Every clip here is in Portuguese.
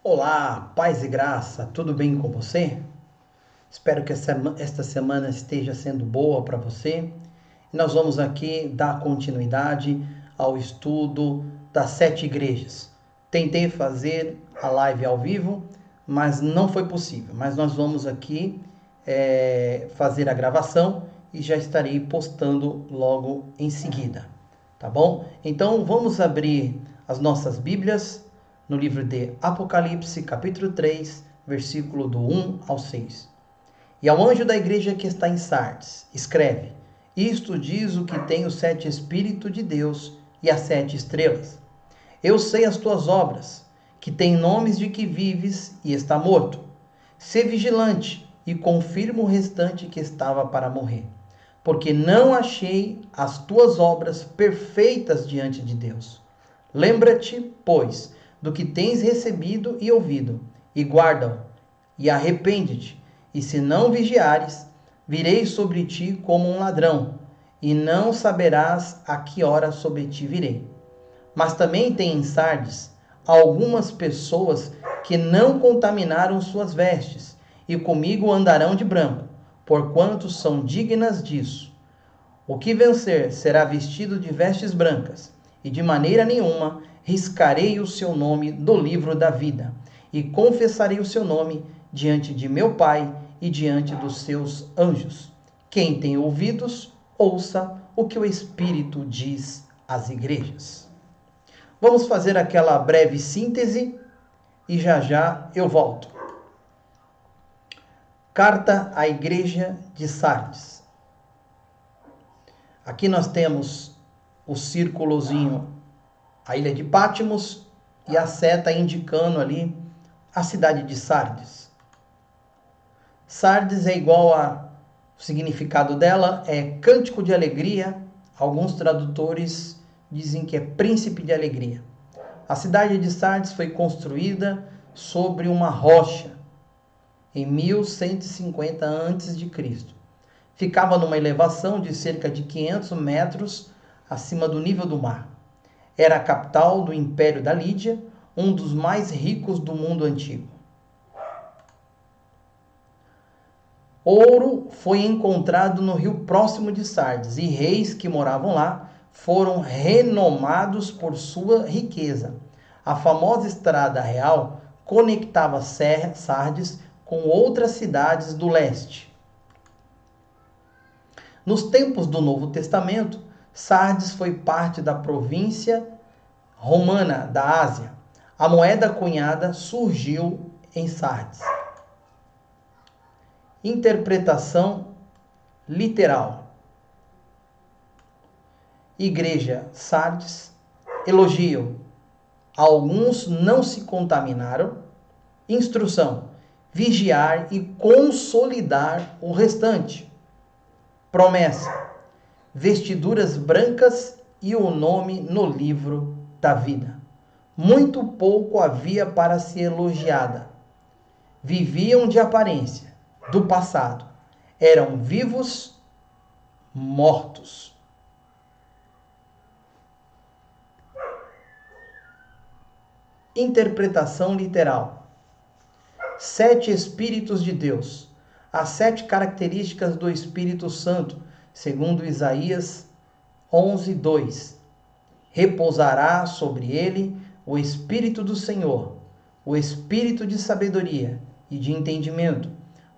Olá, paz e graça, tudo bem com você? Espero que esta semana esteja sendo boa para você. Nós vamos aqui dar continuidade ao estudo das 7 igrejas. Tentei fazer a live ao vivo, mas não foi possível. Mas nós vamos aqui fazer a gravação e já estarei postando logo em seguida, tá bom? Então vamos abrir as nossas Bíblias no livro de Apocalipse, capítulo 3, versículo do 1 ao 6. E ao anjo da igreja que está em Sardes, escreve: Isto diz o que tem os 7 Espíritos de Deus e as 7 estrelas. Eu sei as tuas obras, que tem nomes de que vives e está morto. Sê vigilante e confirma o restante que estava para morrer, porque não achei as tuas obras perfeitas diante de Deus. Lembra-te, pois, do que tens recebido e ouvido, e guarda-o, e arrepende-te. E se não vigiares, virei sobre ti como um ladrão, e não saberás a que hora sobre ti virei. Mas também tem em Sardes algumas pessoas que não contaminaram suas vestes, e comigo andarão de branco, porquanto são dignas disso. O que vencer será vestido de vestes brancas, e de maneira nenhuma riscarei o seu nome do livro da vida, e confessarei o seu nome diante de meu Pai e diante dos seus anjos. Quem tem ouvidos, ouça o que o Espírito diz às igrejas. Vamos fazer aquela breve síntese e já já eu volto. Carta à Igreja de Sardes. Aqui nós temos o círculozinho, a ilha de Patmos, e a seta indicando ali a cidade de Sardes. Sardes é igual a... O significado dela é cântico de alegria. Alguns tradutores dizem que é príncipe de alegria. A cidade de Sardes foi construída sobre uma rocha em 1150 a.C. Ficava numa elevação de cerca de 500 metros acima do nível do mar. Era a capital do Império da Lídia, um dos mais ricos do mundo antigo. Ouro foi encontrado no rio próximo de Sardes, e reis que moravam lá foram renomados por sua riqueza. A famosa estrada real conectava Sardes com outras cidades do leste. Nos tempos do Novo Testamento, Sardes foi parte da província romana da Ásia. A moeda cunhada surgiu em Sardes. Interpretação literal. Igreja Sardes, elogio. Alguns não se contaminaram. Instrução: vigiar e consolidar o restante. Promessa: vestiduras brancas e o nome no livro da vida. Muito pouco havia para ser elogiada. Viviam de aparência do passado. Eram vivos, mortos. Interpretação literal. 7 Espíritos de Deus. As 7 características do Espírito Santo, segundo Isaías 11:2. Repousará sobre ele o Espírito do Senhor, o Espírito de sabedoria e de entendimento,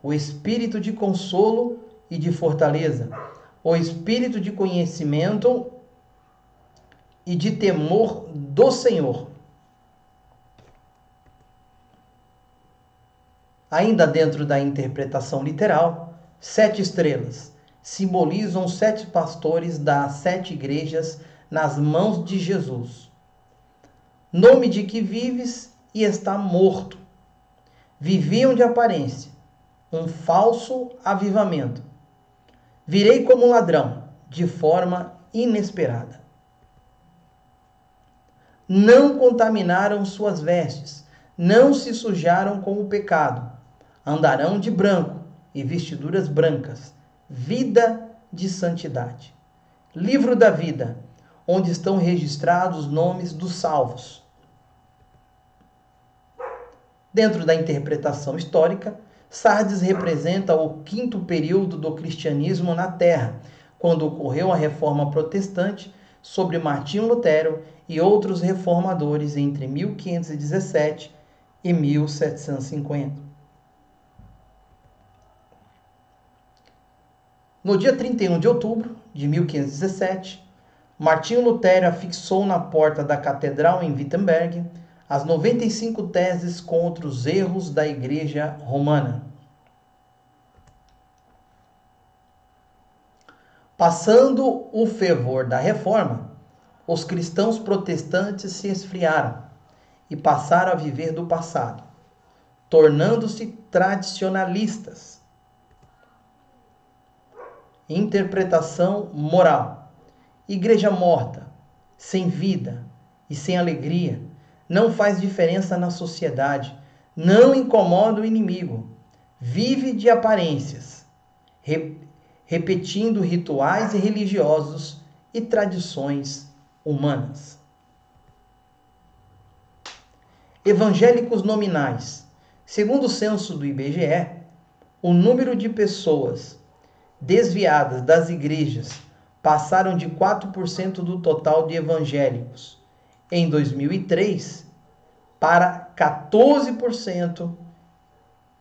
o Espírito de consolo e de fortaleza, o Espírito de conhecimento e de temor do Senhor. Ainda dentro da interpretação literal, 7 estrelas simbolizam os 7 pastores das 7 igrejas nas mãos de Jesus. Nome de que vives e está morto. Viviam de aparência, um falso avivamento. Virei como um ladrão, de forma inesperada. Não contaminaram suas vestes, não se sujaram com o pecado. Andarão de branco e vestiduras brancas, vida de santidade. Livro da vida, onde estão registrados os nomes dos salvos. Dentro da interpretação histórica, Sardes representa o quinto período do cristianismo na Terra, quando ocorreu a Reforma Protestante sobre Martinho Lutero e outros reformadores entre 1517 e 1750. No dia 31 de outubro de 1517, Martinho Lutero afixou na porta da catedral em Wittenberg as 95 teses contra os erros da Igreja Romana. Passando o fervor da Reforma, os cristãos protestantes se esfriaram e passaram a viver do passado, tornando-se tradicionalistas. Interpretação moral. Igreja morta, sem vida e sem alegria, não faz diferença na sociedade, não incomoda o inimigo, vive de aparências, repetindo rituais religiosos e tradições humanas. Evangélicos nominais. Segundo o censo do IBGE, o número de pessoas desviadas das igrejas passaram de 4% do total de evangélicos em 2003 para 14%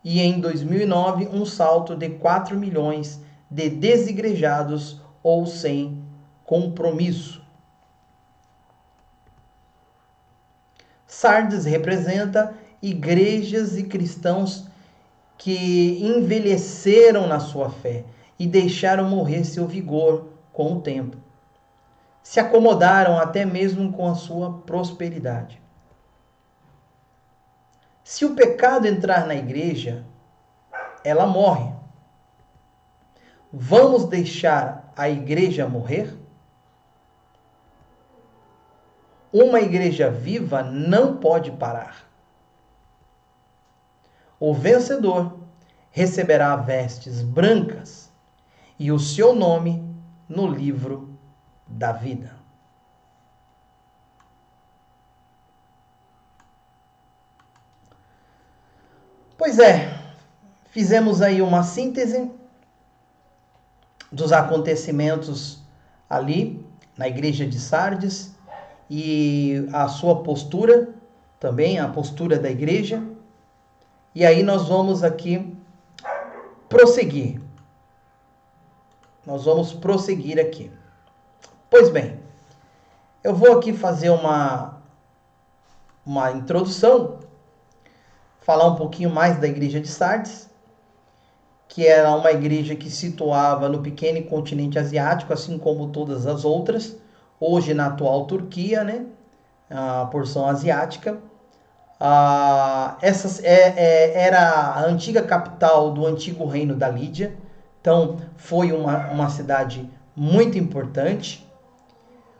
e em 2009 um salto de 4 milhões de desigrejados ou sem compromisso. Sardes representa igrejas e cristãos que envelheceram na sua fé e deixaram morrer seu vigor com o tempo. Se acomodaram até mesmo com a sua prosperidade. Se o pecado entrar na igreja, ela morre. Vamos deixar a igreja morrer? Uma igreja viva não pode parar. O vencedor receberá vestes brancas e o seu nome no livro da vida. Pois é, fizemos aí uma síntese dos acontecimentos ali na igreja de Sardes e a sua postura, também a postura da igreja. E aí nós vamos aqui prosseguir. Nós vamos prosseguir aqui. Pois bem, eu vou aqui fazer uma introdução, falar um pouquinho mais da igreja de Sardes, que era uma igreja que se situava no pequeno continente asiático, assim como todas as outras, hoje na atual Turquia, né? A porção asiática. Essa era a antiga capital do antigo reino da Lídia, então foi uma cidade muito importante.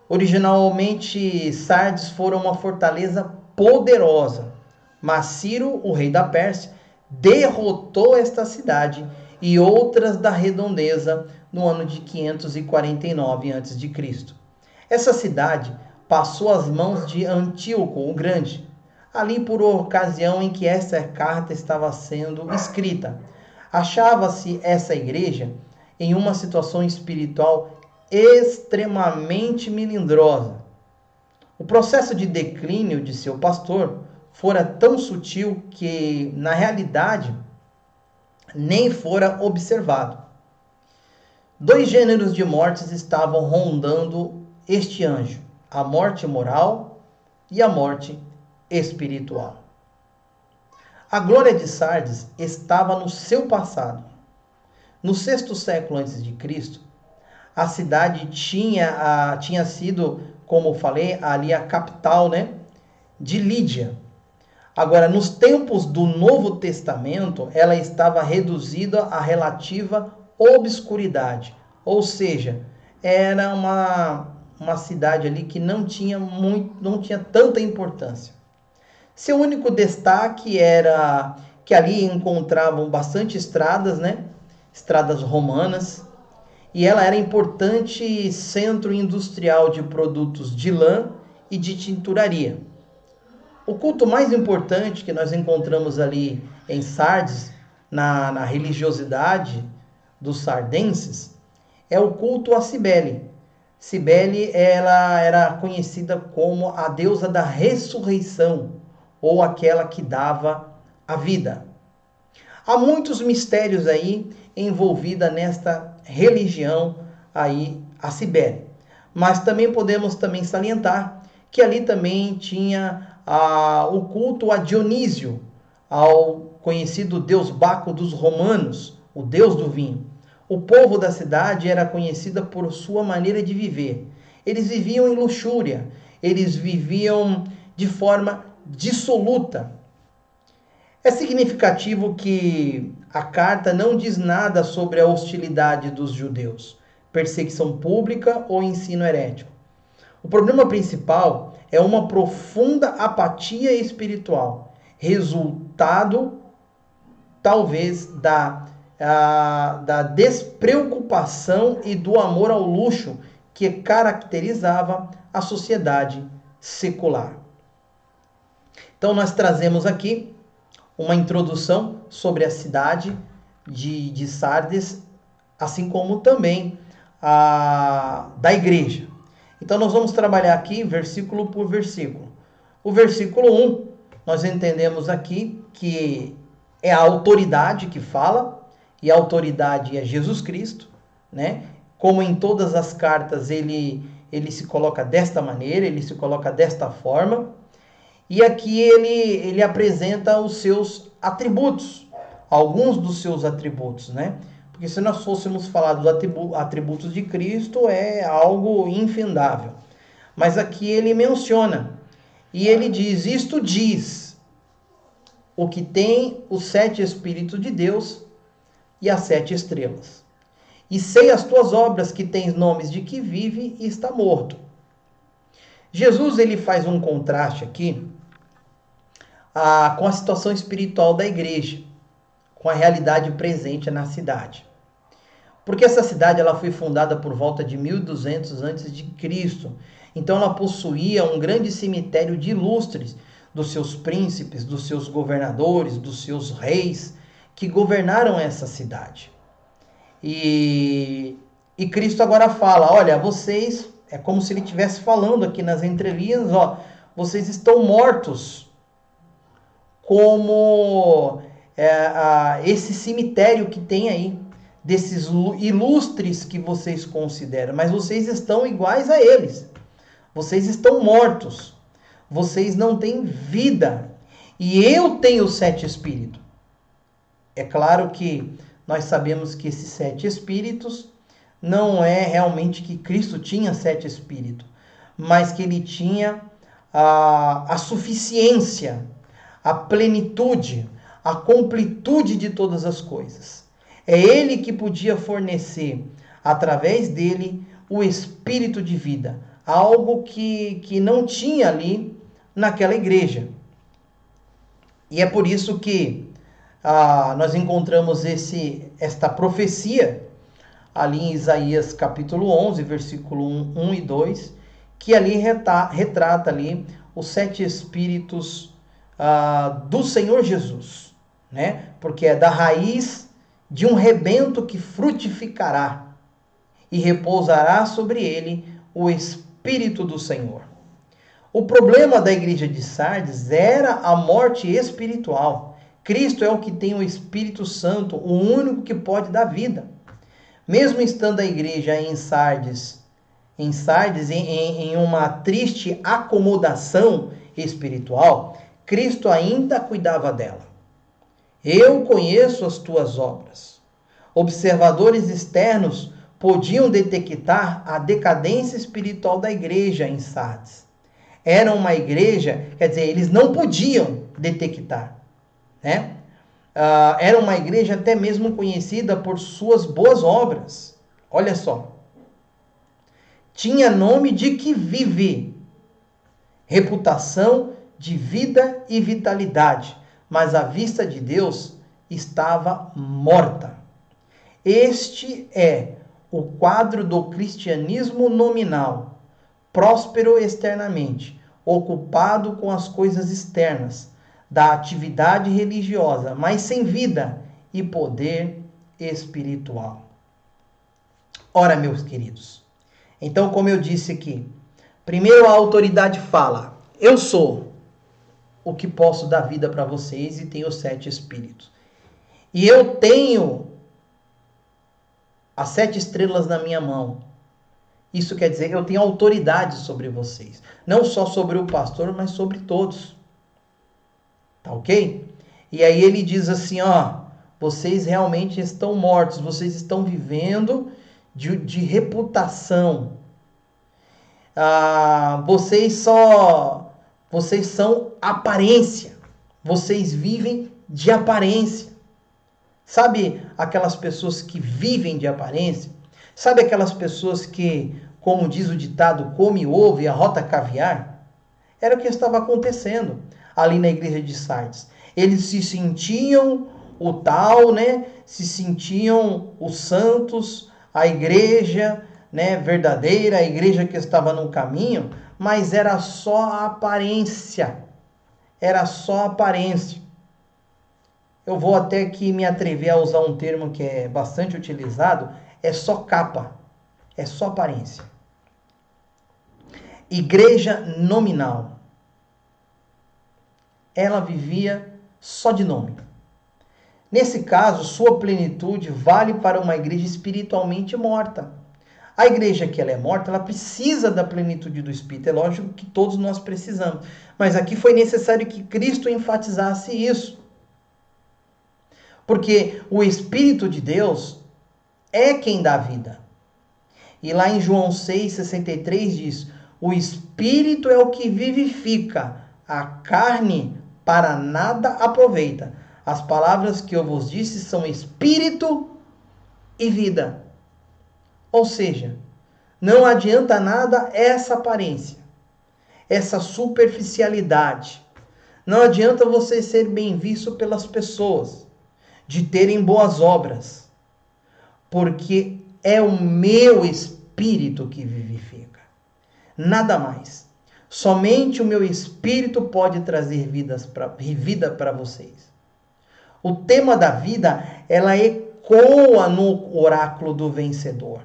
Originalmente, Sardes foi uma fortaleza poderosa, mas Ciro, o rei da Pérsia, derrotou esta cidade e outras da redondeza no ano de 549 a.C. Essa cidade passou às mãos de Antíoco o Grande, ali por ocasião em que essa carta estava sendo escrita. Achava-se essa igreja em uma situação espiritual extremamente melindrosa. O processo de declínio de seu pastor fora tão sutil que, na realidade, nem fora observado. 2 gêneros de mortes estavam rondando este anjo: a morte moral e a morte espiritual. A glória de Sardes estava no seu passado. No 6º século a.C., a cidade tinha sido, como falei, ali a capital, né, de Lídia. Agora, nos tempos do Novo Testamento, ela estava reduzida à relativa obscuridade. Ou seja, era uma cidade ali que não tinha tanta importância. Seu único destaque era que ali encontravam bastante estradas, né? Estradas romanas. E ela era importante centro industrial de produtos de lã e de tinturaria. O culto mais importante que nós encontramos ali em Sardes, na religiosidade dos sardenses, é o culto a Cibele. Cibele, ela era conhecida como a deusa da ressurreição, ou aquela que dava a vida. Há muitos mistérios aí envolvida nesta religião aí, a Cibele. Mas também podemos também salientar que ali também tinha o culto a Dionísio, ao conhecido deus Baco dos romanos, o deus do vinho. O povo da cidade era conhecida por sua maneira de viver. Eles viviam em luxúria, eles viviam de forma dissoluta. É significativo que a carta não diz nada sobre a hostilidade dos judeus, perseguição pública ou ensino herético. O problema principal é uma profunda apatia espiritual, resultado talvez da despreocupação e do amor ao luxo que caracterizava a sociedade secular. Então nós trazemos aqui uma introdução sobre a cidade de Sardes, assim como também da igreja. Então nós vamos trabalhar aqui versículo por versículo. O versículo 1, nós entendemos aqui que é a autoridade que fala, e a autoridade é Jesus Cristo, né? Como em todas as cartas ele se coloca desta maneira, ele se coloca desta forma, e aqui ele apresenta os seus atributos, alguns dos seus atributos, né? Porque se nós fôssemos falar dos atributos de Cristo, é algo infindável. Mas aqui ele menciona, e ele diz, isto diz o que tem os 7 Espíritos de Deus e as 7 estrelas. E sei as tuas obras, que tens nomes de que vive e está morto. Jesus ele faz um contraste aqui com a situação espiritual da igreja, com a realidade presente na cidade. Porque essa cidade ela foi fundada por volta de 1200 a.C. Então ela possuía um grande cemitério de ilustres dos seus príncipes, dos seus governadores, dos seus reis que governaram essa cidade. E Cristo agora fala, olha, vocês, é como se ele estivesse falando aqui nas entrelinhas, ó, vocês estão mortos como esse cemitério que tem aí, desses ilustres que vocês consideram, mas vocês estão iguais a eles. Vocês estão mortos. Vocês não têm vida. E eu tenho 7 espíritos. É claro que nós sabemos que esses 7 espíritos não é realmente que Cristo tinha 7 espíritos, mas que ele tinha a suficiência, a plenitude, a completude de todas as coisas. É ele que podia fornecer, através dele, o espírito de vida, algo que não tinha ali naquela igreja. E é por isso que nós encontramos esta profecia ali em Isaías capítulo 11, versículo 1 e 2, que ali retrata ali os 7 espíritos do Senhor Jesus, né? Porque é da raiz de um rebento que frutificará e repousará sobre ele o Espírito do Senhor. O problema da igreja de Sardes era a morte espiritual. Cristo é o que tem o Espírito Santo, o único que pode dar vida. Mesmo estando a igreja em Sardes em uma triste acomodação espiritual, Cristo ainda cuidava dela. Eu conheço as tuas obras. Observadores externos podiam detectar a decadência espiritual da igreja em Sardes. Era uma igreja, quer dizer, eles não podiam detectar, né? Era uma igreja até mesmo conhecida por suas boas obras. Olha só. Tinha nome de que vive, reputação de vida e vitalidade, mas à vista de Deus estava morta. Este é o quadro do cristianismo nominal, próspero externamente, ocupado com as coisas externas da atividade religiosa, mas sem vida e poder espiritual. Ora, meus queridos, então, como eu disse aqui, primeiro a autoridade fala: eu sou o que posso dar vida para vocês e tenho 7 espíritos. E eu tenho as 7 estrelas na minha mão. Isso quer dizer que eu tenho autoridade sobre vocês. Não só sobre o pastor, mas sobre todos. Tá ok? E aí ele diz assim, ó, vocês realmente estão mortos, vocês estão vivendo de reputação. Vocês são aparência. Vocês vivem de aparência. Sabe aquelas pessoas que vivem de aparência? Sabe aquelas pessoas que, como diz o ditado, come ovo e arrota caviar? Era o que estava acontecendo ali na igreja de Sardes. Eles se sentiam o tal, né? Se sentiam os santos, a igreja, né, verdadeira, a igreja que estava no caminho, mas era só a aparência. Era só a aparência. Eu vou até que me atrever a usar um termo que é bastante utilizado, é só capa, é só aparência. Igreja nominal. Ela vivia só de nome. Nesse caso, sua plenitude vale para uma igreja espiritualmente morta. A igreja que ela é morta, ela precisa da plenitude do Espírito. É lógico que todos nós precisamos. Mas aqui foi necessário que Cristo enfatizasse isso. Porque o Espírito de Deus é quem dá vida. E lá em João 6,63 diz: o Espírito é o que vivifica, a carne para nada aproveita. As palavras que eu vos disse são Espírito e vida. Ou seja, não adianta nada essa aparência, essa superficialidade. Não adianta você ser bem visto pelas pessoas, de terem boas obras, porque é o meu Espírito que vivifica. Nada mais. Somente o meu Espírito pode trazer vida para vocês. O tema da vida, ela ecoa no oráculo do vencedor.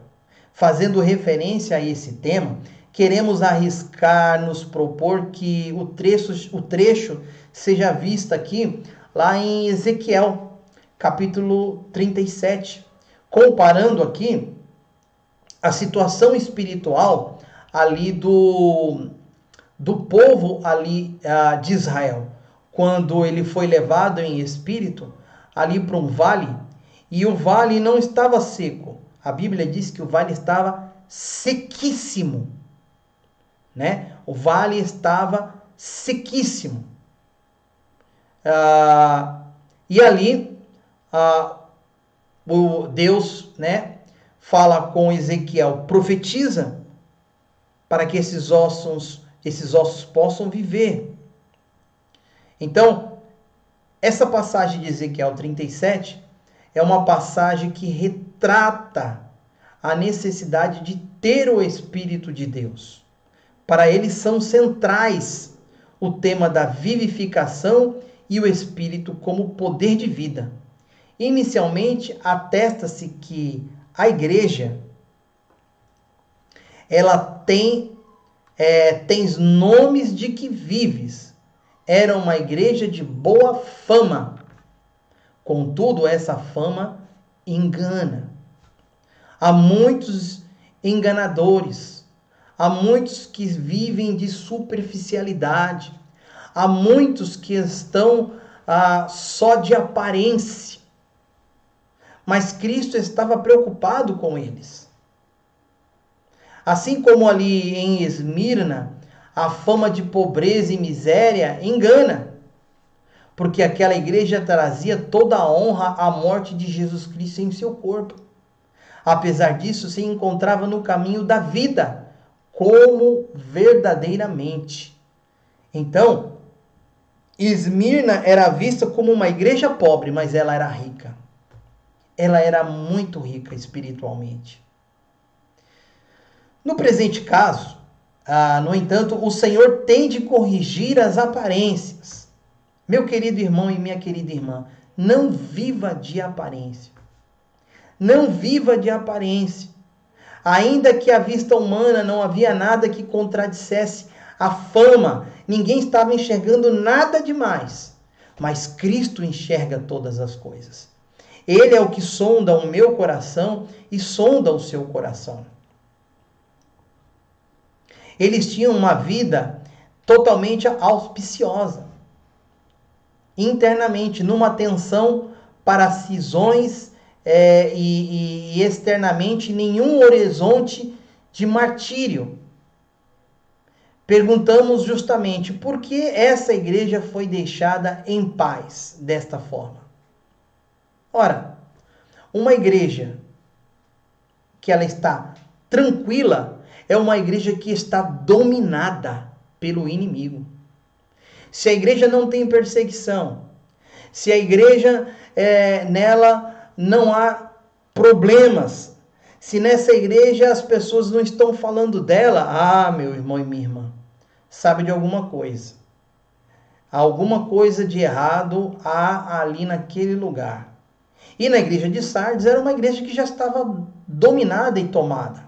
Fazendo referência a esse tema, queremos arriscar, nos propor que o trecho seja visto aqui, lá em Ezequiel, capítulo 37, comparando aqui a situação espiritual ali do povo ali de Israel, quando ele foi levado em espírito ali para um vale, e o vale não estava seco. A Bíblia diz que o vale estava sequíssimo, né? O vale estava sequíssimo. E ali o Deus, né, fala com Ezequiel, profetiza para que esses ossos possam viver. Então, essa passagem de Ezequiel 37 é uma passagem que retrata a necessidade de ter o Espírito de Deus. Para eles são centrais o tema da vivificação e o Espírito como poder de vida. Inicialmente, atesta-se que a igreja ela tens nomes de que vives. Era uma igreja de boa fama. Contudo, essa fama engana. Há muitos enganadores. Há muitos que vivem de superficialidade. Há muitos que estão só de aparência. Mas Cristo estava preocupado com eles. Assim como ali em Esmirna, a fama de pobreza e miséria engana, porque aquela igreja trazia toda a honra à morte de Jesus Cristo em seu corpo. Apesar disso, se encontrava no caminho da vida, como verdadeiramente. Então, Esmirna era vista como uma igreja pobre, mas ela era rica. Ela era muito rica espiritualmente. No presente caso, No entanto, o Senhor tem de corrigir as aparências. Meu querido irmão e minha querida irmã, não viva de aparência. Não viva de aparência. Ainda que à vista humana não havia nada que contradissesse a fama, ninguém estava enxergando nada demais. Mas Cristo enxerga todas as coisas. Ele é o que sonda o meu coração e sonda o seu coração. Eles tinham uma vida totalmente auspiciosa. Internamente, numa tensão para cisões e externamente nenhum horizonte de martírio. Perguntamos justamente por que essa igreja foi deixada em paz desta forma. Ora, uma igreja que ela está tranquila é uma igreja que está dominada pelo inimigo. Se a igreja não tem perseguição, se a igreja nela não há problemas, se nessa igreja as pessoas não estão falando dela, meu irmão e minha irmã, sabe de alguma coisa. Alguma coisa de errado há ali naquele lugar. E na igreja de Sardes era uma igreja que já estava dominada e tomada.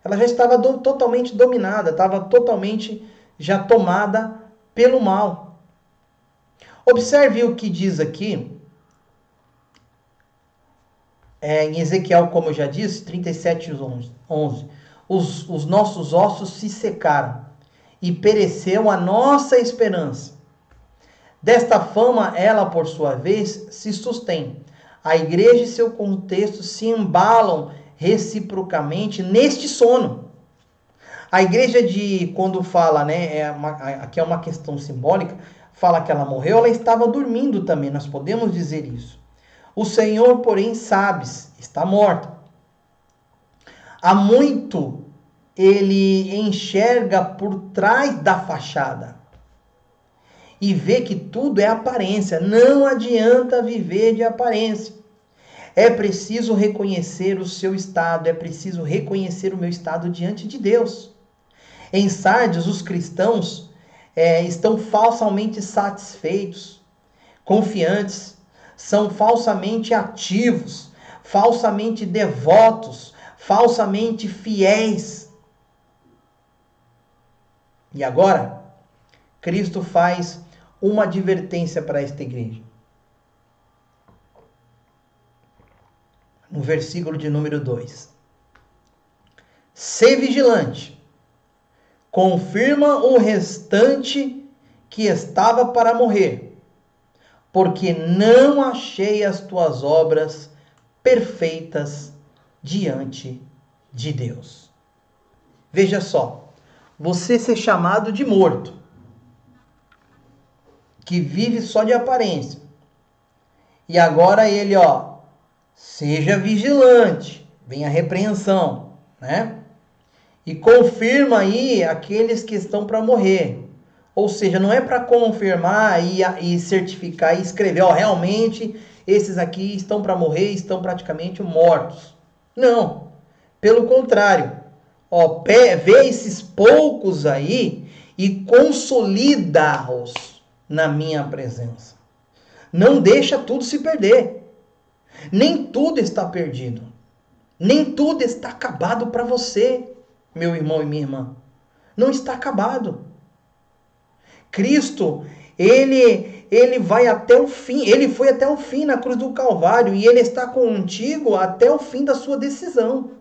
Ela já estava totalmente dominada, estava totalmente já tomada pelo mal. Observe o que diz aqui, em Ezequiel, como eu já disse, 37:11. Os nossos ossos se secaram e pereceu a nossa esperança. Desta fama, ela, por sua vez, se sustém. A igreja e seu contexto se embalam reciprocamente neste sono. A igreja quando fala, aqui é uma questão simbólica, fala que ela morreu, ela estava dormindo também, nós podemos dizer isso. O Senhor, porém, sabes, está morto. Há muito ele enxerga por trás da fachada e vê que tudo é aparência. Não adianta viver de aparência. É preciso reconhecer o seu estado, é preciso reconhecer o meu estado diante de Deus. Em Sardes, os cristãos estão falsamente satisfeitos, confiantes, são falsamente ativos, falsamente devotos, falsamente fiéis. E agora, Cristo faz uma advertência para esta igreja. No versículo de número 2. Sê vigilante. Confirma o restante que estava para morrer, porque não achei as tuas obras perfeitas diante de Deus. Veja só, você ser chamado de morto, que vive só de aparência, e agora ele, seja vigilante, vem a repreensão, né? E confirma aí aqueles que estão para morrer. Ou seja, não é para confirmar e certificar e escrever, realmente esses aqui estão para morrer, estão praticamente mortos. Não, pelo contrário. Vê esses poucos aí e consolida-os na minha presença. Não deixa tudo se perder. Nem tudo está perdido. Nem tudo está acabado para você, meu irmão e minha irmã. Não está acabado. Cristo, ele vai até o fim. Ele foi até o fim na cruz do Calvário e ele está contigo até o fim da sua decisão.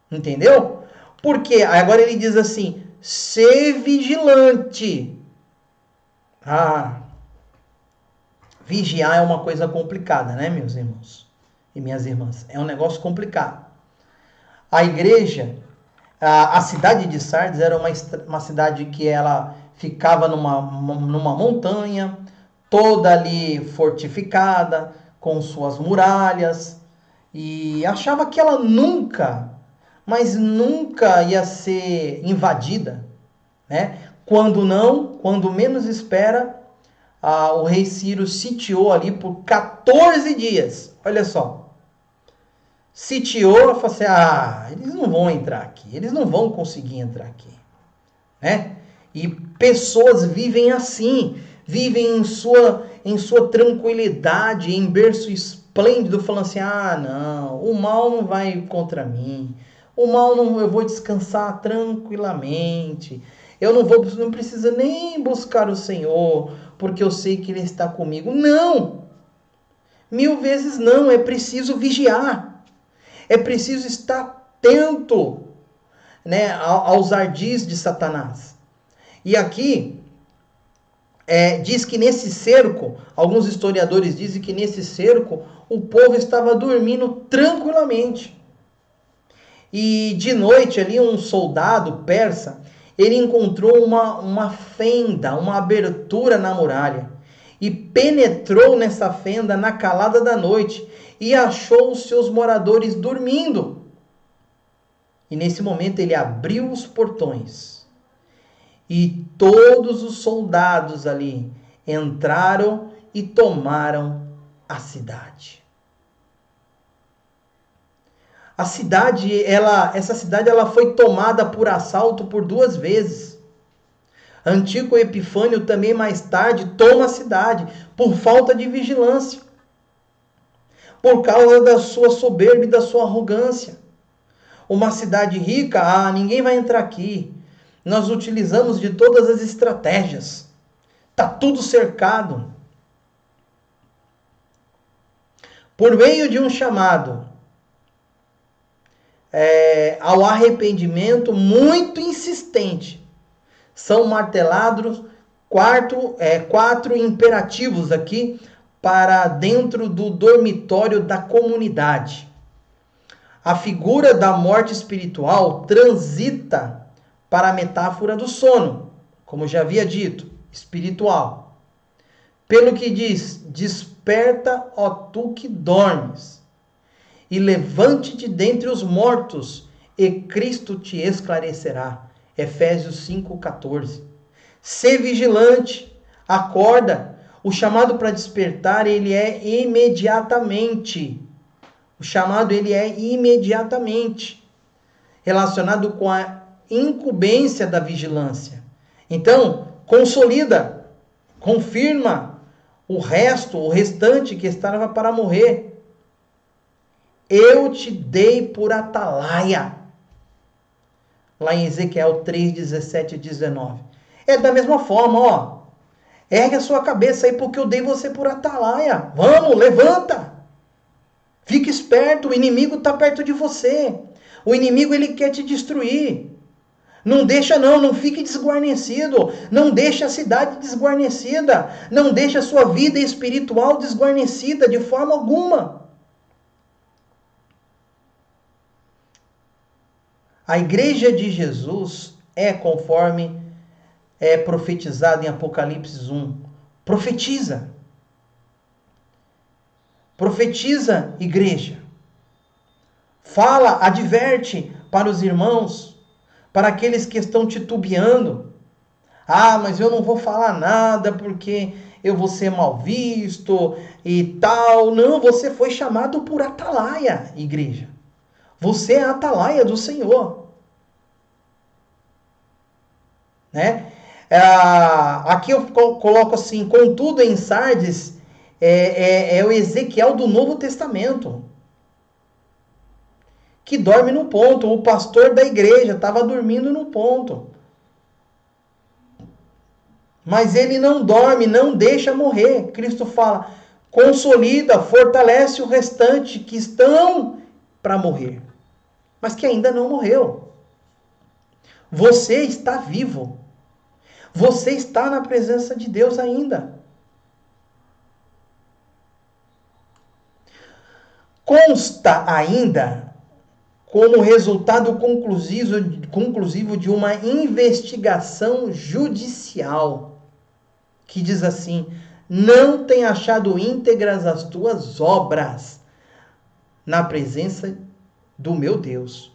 Entendeu? Porque agora ele diz assim: ser vigilante. Vigiar é uma coisa complicada, né, meus irmãos e minhas irmãs? É um negócio complicado. A igreja, a cidade de Sardes era uma cidade que ela ficava numa montanha, toda ali fortificada, com suas muralhas, e achava que ela nunca ia ser invadida, né? Quando menos espera, o rei Ciro sitiou ali por 14 dias. Olha só. sitiou, falou assim, eles não vão entrar aqui, eles não vão conseguir entrar aqui, né? E pessoas vivem assim, vivem em sua tranquilidade, em berço esplêndido, falando assim, não, o mal não vai contra mim, o mal não, eu vou descansar tranquilamente, não preciso nem buscar o Senhor, porque eu sei que Ele está comigo. Não! 1000 vezes não, é preciso vigiar. É preciso estar atento, né, aos ardis de Satanás. E aqui, diz que nesse cerco, alguns historiadores dizem que nesse cerco, o povo estava dormindo tranquilamente. E de noite ali, um soldado persa, ele encontrou uma fenda, uma abertura na muralha. E penetrou nessa fenda na calada da noite e achou os seus moradores dormindo. E nesse momento ele abriu os portões. E todos os soldados ali entraram e tomaram a cidade. Essa cidade foi tomada por assalto por 2 vezes. Antíoco Epifânio também mais tarde toma a cidade por falta de vigilância. Por causa da sua soberba e da sua arrogância. Uma cidade rica, ninguém vai entrar aqui. Nós utilizamos de todas as estratégias. Está tudo cercado. Por meio de um chamado ao arrependimento muito insistente, são martelados 4 imperativos aqui para dentro do dormitório da comunidade. A figura da morte espiritual transita para a metáfora do sono, como já havia dito, espiritual. Pelo que diz, desperta, ó tu que dormes, e levante-te dentre os mortos, e Cristo te esclarecerá. Efésios 5,14. Sê vigilante, acorda. O chamado para despertar, ele é imediatamente. O chamado, ele é imediatamente relacionado com a incumbência da vigilância. Então, consolida, confirma o restante que estava para morrer. Eu te dei por atalaia. Lá em Ezequiel 3, 17 e 19. É da mesma forma, ergue a sua cabeça aí, porque eu dei você por atalaia. Vamos, levanta. Fique esperto, o inimigo está perto de você. O inimigo, ele quer te destruir. Não deixa não fique desguarnecido. Não deixe a cidade desguarnecida. Não deixe a sua vida espiritual desguarnecida de forma alguma. A igreja de Jesus conforme é profetizado em Apocalipse 1. Profetiza. Profetiza, igreja. Fala, adverte para os irmãos, para aqueles que estão titubeando. Mas eu não vou falar nada porque eu vou ser mal visto e tal. Não, você foi chamado por atalaia, igreja. Você é a atalaia do Senhor. Né? Aqui eu coloco assim, contudo em Sardes, é o Ezequiel do Novo Testamento, que dorme no ponto. O pastor da igreja estava dormindo no ponto. Mas ele não dorme, não deixa morrer. Cristo fala, consolida, fortalece o restante que estão para morrer, mas que ainda não morreu. Você está vivo. Você está na presença de Deus ainda. Consta ainda como resultado conclusivo de uma investigação judicial, que diz assim, não tem achado íntegras as tuas obras na presença do meu Deus.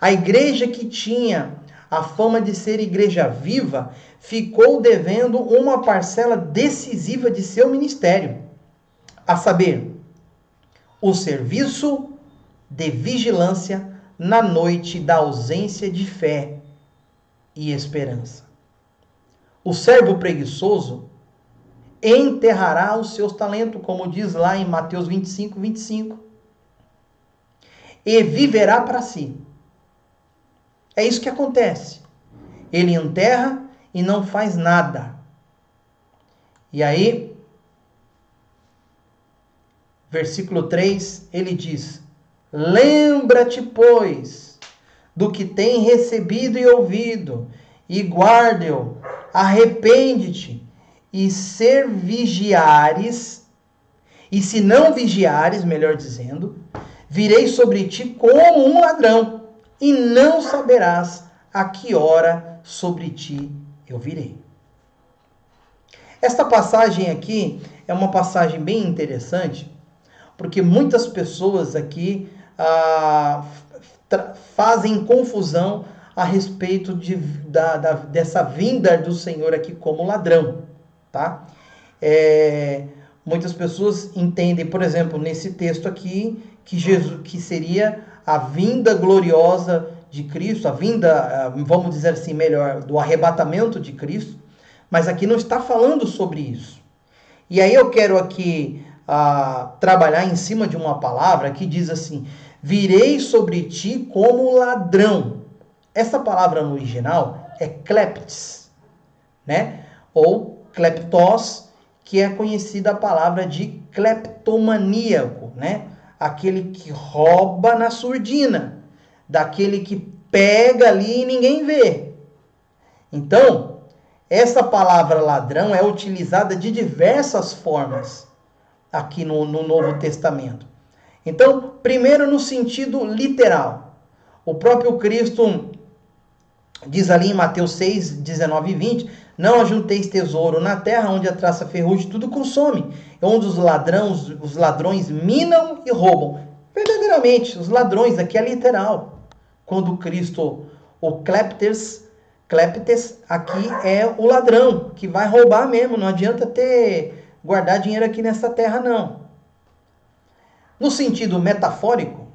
A igreja que tinha a fama de ser igreja viva, ficou devendo uma parcela decisiva de seu ministério, a saber, o serviço de vigilância na noite da ausência de fé e esperança. O servo preguiçoso enterrará os seus talentos, como diz lá em Mateus 25, e viverá para si. É isso que acontece. Ele enterra e não faz nada. E aí, versículo 3, ele diz: lembra-te, pois, do que tem recebido e ouvido, e guarda-o, arrepende-te, e ser vigiares, e se não vigiares, melhor dizendo, virei sobre ti como um ladrão, e não saberás a que hora sobre ti eu virei. Esta passagem aqui é uma passagem bem interessante, porque muitas pessoas aqui fazem confusão a respeito dessa vinda do Senhor aqui como ladrão, tá? Muitas pessoas entendem, por exemplo, nesse texto aqui, que seria a vinda gloriosa de Cristo, a vinda, vamos dizer assim melhor, do arrebatamento de Cristo, mas aqui não está falando sobre isso. E aí eu quero aqui trabalhar em cima de uma palavra que diz assim: virei sobre ti como ladrão. Essa palavra no original é kleptes, né? Ou kleptos, que é conhecida a palavra de kleptomaníaco, né? Aquele que rouba na surdina, daquele que pega ali e ninguém vê. Então, essa palavra ladrão é utilizada de diversas formas aqui no Novo Testamento. Então, primeiro no sentido literal. O próprio Cristo diz ali em Mateus 6, 19 e 20, não ajunteis tesouro na terra, onde a traça ferrugem tudo consome, onde os ladrões minam e roubam. Verdadeiramente, os ladrões aqui é literal. Quando Cristo, o kleptes aqui é o ladrão, que vai roubar mesmo, não adianta guardar dinheiro aqui nessa terra não. No sentido metafórico,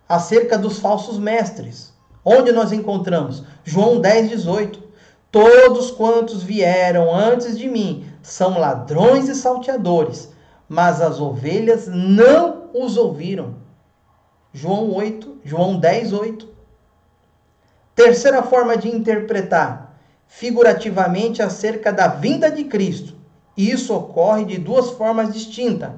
acerca dos falsos mestres, onde nós encontramos João 10, 18. Todos quantos vieram antes de mim são ladrões e salteadores, mas as ovelhas não os ouviram. João 10, 8. Terceira forma de interpretar, figurativamente acerca da vinda de Cristo. Isso ocorre de duas formas distintas.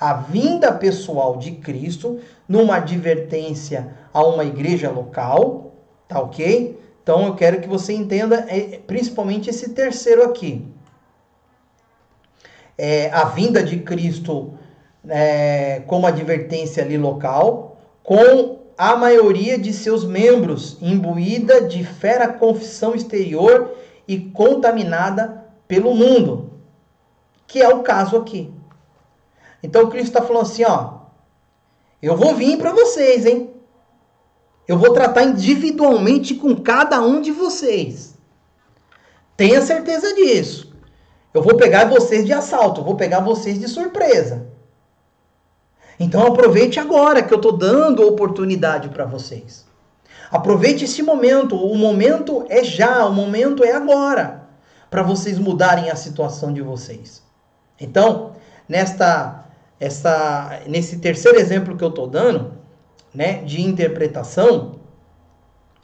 A vinda pessoal de Cristo, numa advertência a uma igreja local, tá ok? Então eu quero que você entenda principalmente esse terceiro aqui. A vinda de Cristo como advertência ali local, com a maioria de seus membros imbuída de fera confissão exterior e contaminada pelo mundo, que é o caso aqui. Então Cristo está falando assim, eu vou vir para vocês, hein? Eu vou tratar individualmente com cada um de vocês. Tenha certeza disso. Eu vou pegar vocês de assalto, eu vou pegar vocês de surpresa. Então aproveite agora que eu estou dando oportunidade para vocês. Aproveite esse momento. O momento é já, o momento é agora, para vocês mudarem a situação de vocês. Então, nesse terceiro exemplo que eu estou dando, né, de interpretação,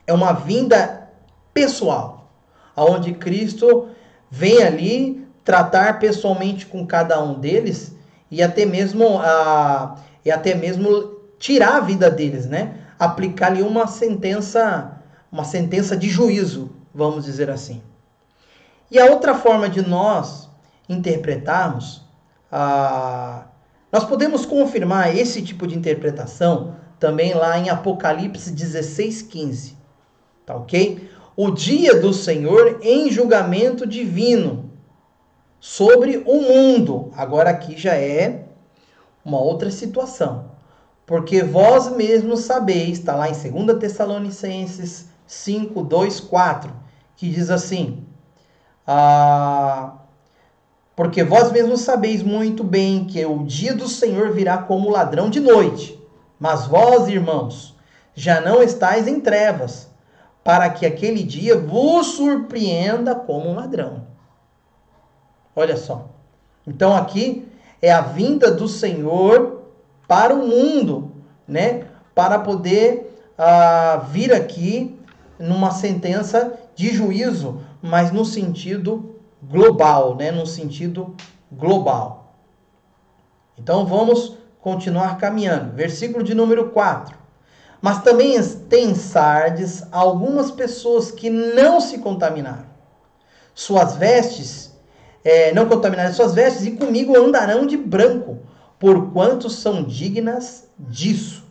é uma vinda pessoal, onde Cristo vem ali tratar pessoalmente com cada um deles e até mesmo tirar a vida deles, né? Aplicar ali uma sentença de juízo, vamos dizer assim. E a outra forma de nós interpretarmos, nós podemos confirmar esse tipo de interpretação também lá em Apocalipse 16, 15. Tá ok? O dia do Senhor em julgamento divino sobre o mundo. Agora aqui já é uma outra situação. Porque vós mesmos sabeis, está lá em 2 Tessalonicenses 5, 2, 4, que diz assim, porque vós mesmos sabeis muito bem que o dia do Senhor virá como ladrão de noite. Mas vós, irmãos, já não estáis em trevas, para que aquele dia vos surpreenda como um ladrão. Olha só. Então aqui é a vinda do Senhor para o mundo, né? Para poder vir aqui numa sentença de juízo, mas no sentido global, né? No sentido global. Então vamos continuar caminhando. Versículo de número 4. Mas também tem em Sardes algumas pessoas que não se contaminaram. Suas vestes, não contaminaram suas vestes, e comigo andarão de branco, porquanto são dignas disso.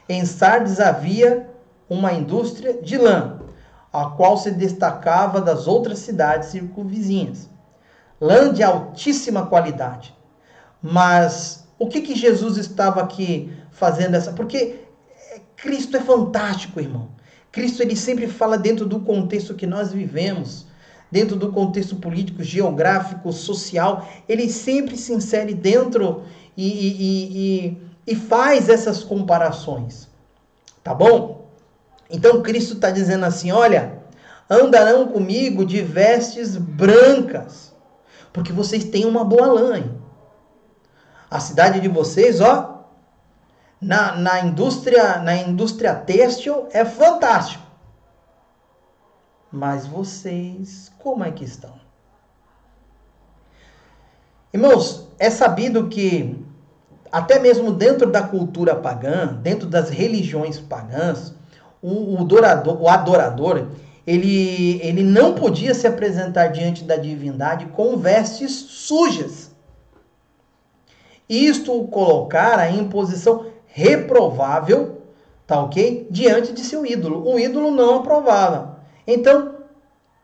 Em Sardes havia uma indústria de lã, a qual se destacava das outras cidades circunvizinhas. Lã de altíssima qualidade. Mas o que Jesus estava aqui fazendo essa? Porque Cristo é fantástico, irmão. Cristo, ele sempre fala dentro do contexto que nós vivemos, dentro do contexto político, geográfico, social. Ele sempre se insere dentro e faz essas comparações. Tá bom? Então Cristo está dizendo assim, olha, andarão comigo de vestes brancas, porque vocês têm uma boa lã, hein? A cidade de vocês, ó, na indústria têxtil é fantástico. Mas vocês, como é que estão? Irmãos, é sabido que até mesmo dentro da cultura pagã, dentro das religiões pagãs, o adorador, ele não podia se apresentar diante da divindade com vestes sujas. Isto o colocara em posição reprovável, tá ok? Diante de seu ídolo. O ídolo não aprovava. Então,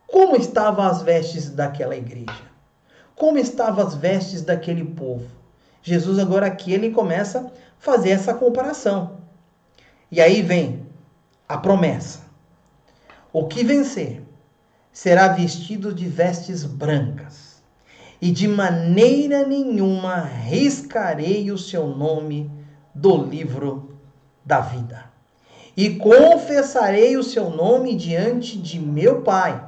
como estavam as vestes daquela igreja? Como estavam as vestes daquele povo? Jesus agora aqui ele começa a fazer essa comparação. E aí vem a promessa. O que vencer será vestido de vestes brancas. E de maneira nenhuma riscarei o seu nome do livro da vida. E confessarei o seu nome diante de meu Pai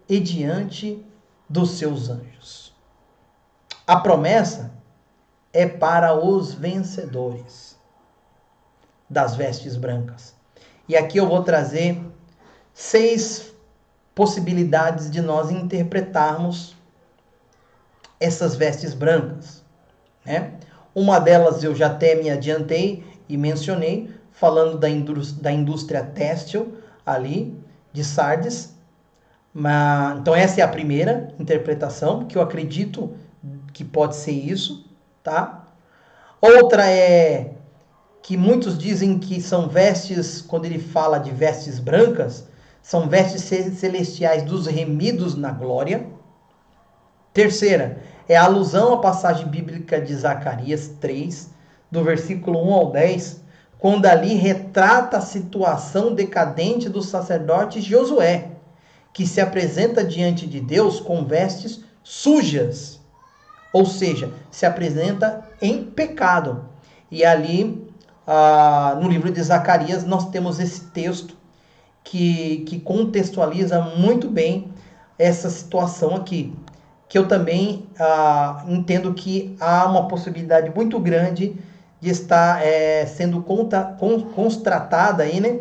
e diante dos seus anjos. A promessa é para os vencedores das vestes brancas. E aqui eu vou trazer 6 possibilidades de nós interpretarmos essas vestes brancas, né? Uma delas eu já até me adiantei e mencionei, falando da indústria têxtil ali de Sardes. Então essa é a primeira interpretação, que eu acredito que pode ser isso, tá? Outra é que muitos dizem que são vestes, quando ele fala de vestes brancas, são vestes celestiais dos remidos na glória. Terceira, é a alusão à passagem bíblica de Zacarias 3, do versículo 1 ao 10, quando ali retrata a situação decadente do sacerdote Josué, que se apresenta diante de Deus com vestes sujas, ou seja, se apresenta em pecado. E ali, no livro de Zacarias, nós temos esse texto que contextualiza muito bem essa situação aqui, que eu também entendo que há uma possibilidade muito grande de estar sendo constratada aí, né?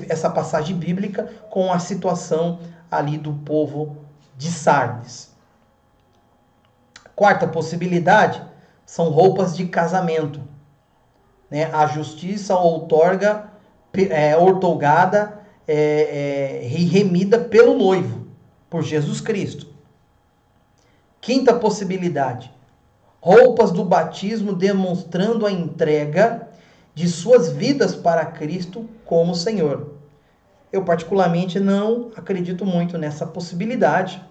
Essa passagem bíblica com a situação ali do povo de Sardes. Quarta possibilidade são roupas de casamento, né? A justiça outorgada e remida pelo noivo, por Jesus Cristo. Quinta possibilidade, roupas do batismo demonstrando a entrega de suas vidas para Cristo como Senhor. Eu particularmente não acredito muito nessa possibilidade,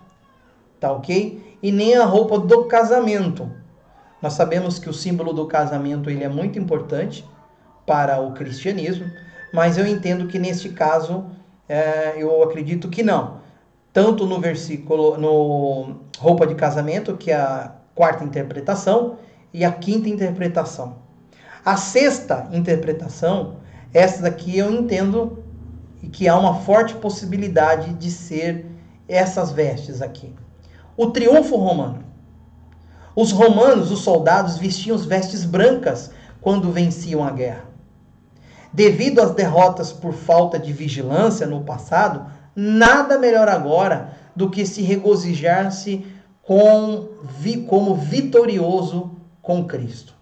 tá ok? E nem a roupa do casamento. Nós sabemos que o símbolo do casamento ele é muito importante para o cristianismo, mas eu entendo que neste caso eu acredito que não. Tanto no versículo, no roupa de casamento, que é a quarta interpretação, e a quinta interpretação. A sexta interpretação, essa daqui eu entendo que há uma forte possibilidade de ser essas vestes aqui. O triunfo romano. Os romanos, os soldados, vestiam as vestes brancas quando venciam a guerra. Devido às derrotas por falta de vigilância no passado, nada melhor agora do que se regozijar-se como vitorioso com Cristo.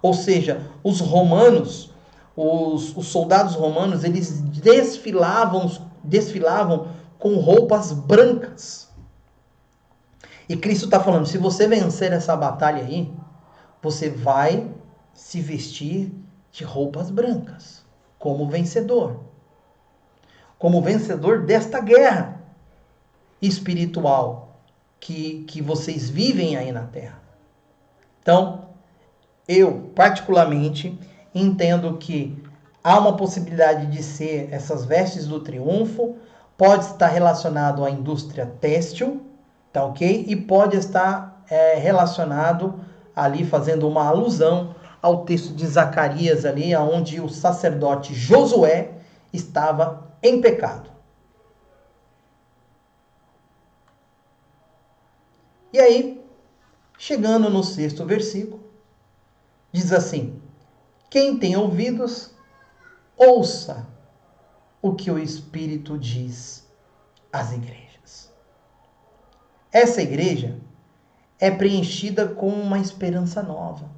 Ou seja, os romanos, os soldados romanos, eles desfilavam com roupas brancas. E Cristo está falando, se você vencer essa batalha aí, você vai se vestir de roupas brancas, como vencedor. Como vencedor desta guerra espiritual que vocês vivem aí na Terra. Então, eu particularmente entendo que há uma possibilidade de ser essas vestes do triunfo, pode estar relacionado à indústria têxtil, tá ok? E pode estar relacionado ali, fazendo uma alusão ao texto de Zacarias ali, onde o sacerdote Josué estava em pecado. E aí, chegando no 6º versículo, diz assim: quem tem ouvidos, ouça o que o Espírito diz às igrejas. Essa igreja é preenchida com uma esperança nova.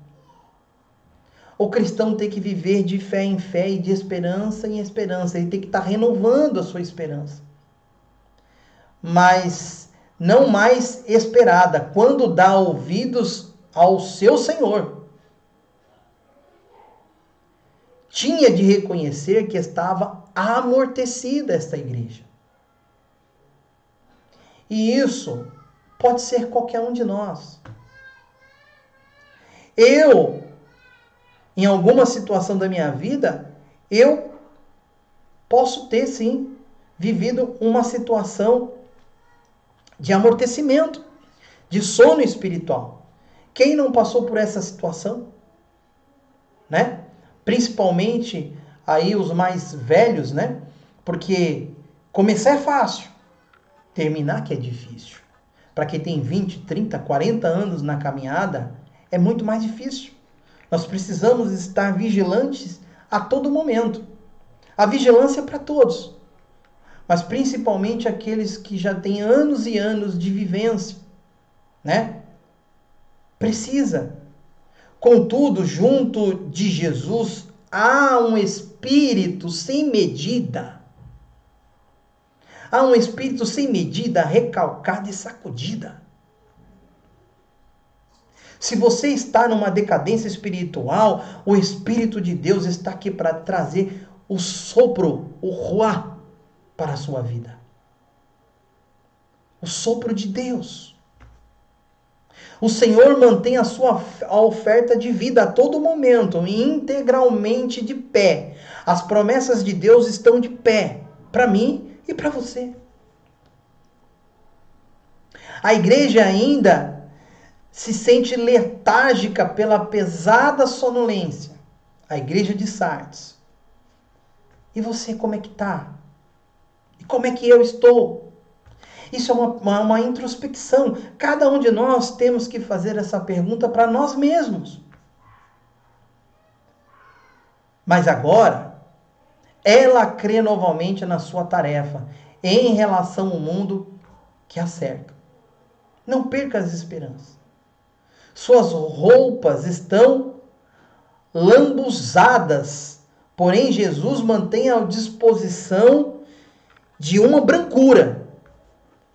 O cristão tem que viver de fé em fé e de esperança em esperança. Ele tem que estar renovando a sua esperança. Mas não mais esperada, quando dá ouvidos ao seu Senhor. Tinha de reconhecer que estava amortecida esta igreja. E isso pode ser qualquer um de nós. Eu, em alguma situação da minha vida, eu posso ter, sim, vivido uma situação de amortecimento, de sono espiritual. Quem não passou por essa situação? Né? Principalmente aí os mais velhos, né? Porque começar é fácil, terminar que é difícil. Para quem tem 20, 30, 40 anos na caminhada, é muito mais difícil. Nós precisamos estar vigilantes a todo momento. A vigilância é para todos, mas principalmente aqueles que já têm anos e anos de vivência, né? Precisa. Contudo, junto de Jesus, há um espírito sem medida. Há um espírito sem medida, recalcada e sacudida. Se você está numa decadência espiritual, o Espírito de Deus está aqui para trazer o sopro, o ruá, para a sua vida. O sopro de Deus. O Senhor mantém a oferta de vida a todo momento, integralmente de pé. As promessas de Deus estão de pé, para mim e para você. A igreja ainda se sente letárgica pela pesada sonolência. A igreja de Sardes. E você, como é que está? E como é que eu estou? Isso é uma introspecção. Cada um de nós temos que fazer essa pergunta para nós mesmos. Mas agora, ela crê novamente na sua tarefa em relação ao mundo que a cerca. Não perca as esperanças. Suas roupas estão lambuzadas, porém Jesus mantém à disposição de uma brancura.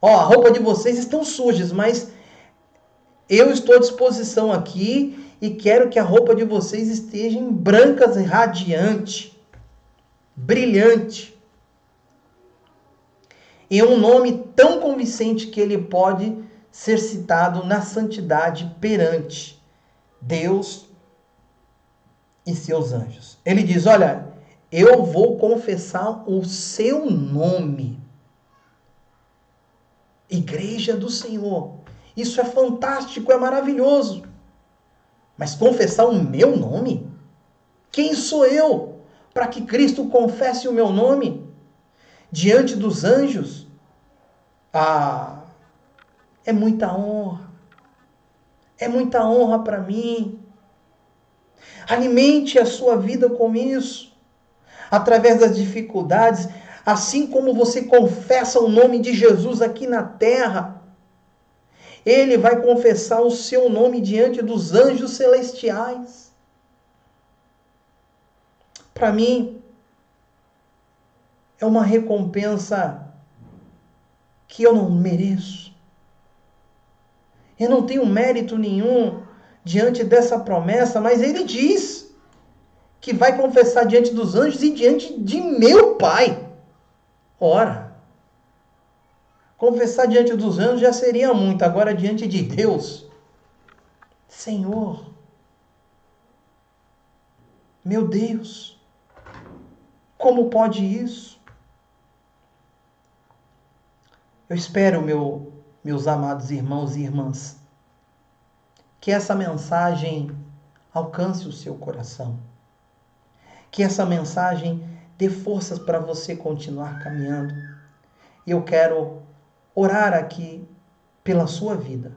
Ó, a roupa de vocês estão sujas, mas eu estou à disposição aqui e quero que a roupa de vocês esteja brancas e radiante, brilhante. E um nome tão convincente que ele pode ser citado na santidade perante Deus e seus anjos. Ele diz, olha, eu vou confessar o seu nome. Igreja do Senhor. Isso é fantástico, é maravilhoso. Mas confessar o meu nome? Quem sou eu para que Cristo confesse o meu nome diante dos anjos? Ah, é muita honra. É muita honra para mim. Alimente a sua vida com isso. Através das dificuldades, assim como você confessa o nome de Jesus aqui na terra, Ele vai confessar o seu nome diante dos anjos celestiais. Para mim, é uma recompensa que eu não mereço. Eu não tenho mérito nenhum diante dessa promessa, mas Ele diz que vai confessar diante dos anjos e diante de meu Pai. Ora, confessar diante dos anjos já seria muito, agora diante de Deus. Senhor, meu Deus, como pode isso? Eu espero, meus amados irmãos e irmãs, que essa mensagem alcance o seu coração. Que essa mensagem dê forças para você continuar caminhando. E eu quero orar aqui pela sua vida.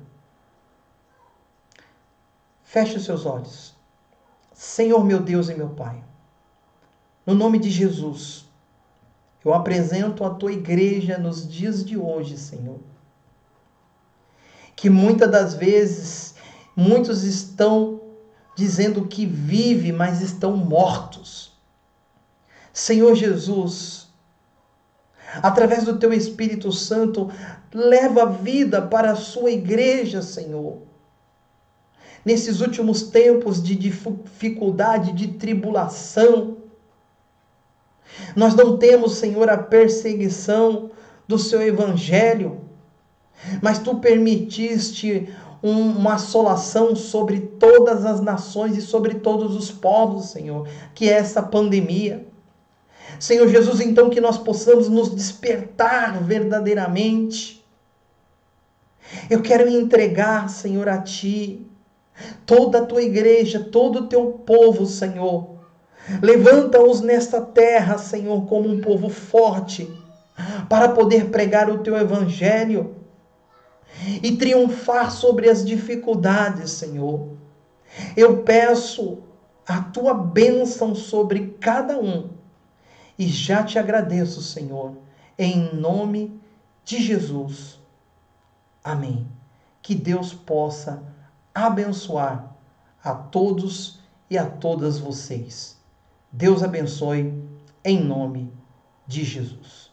Feche os seus olhos. Senhor, meu Deus e meu Pai, no nome de Jesus, eu apresento a tua igreja nos dias de hoje, Senhor. Que muitas das vezes, muitos estão dizendo que vive, mas estão mortos. Senhor Jesus, através do teu Espírito Santo, leva a vida para a sua igreja, Senhor. Nesses últimos tempos de dificuldade, de tribulação, nós não temos, Senhor, a perseguição do seu evangelho, mas tu permitiste uma assolação sobre todas as nações e sobre todos os povos, Senhor, que é essa pandemia. Senhor Jesus, então que nós possamos nos despertar verdadeiramente. Eu quero entregar, Senhor, a Ti, toda a Tua igreja, todo o Teu povo, Senhor. Levanta-os nesta terra, Senhor, como um povo forte, para poder pregar o Teu evangelho e triunfar sobre as dificuldades, Senhor. Eu peço a Tua bênção sobre cada um e já te agradeço, Senhor, em nome de Jesus. Amém. Que Deus possa abençoar a todos e a todas vocês. Deus abençoe em nome de Jesus.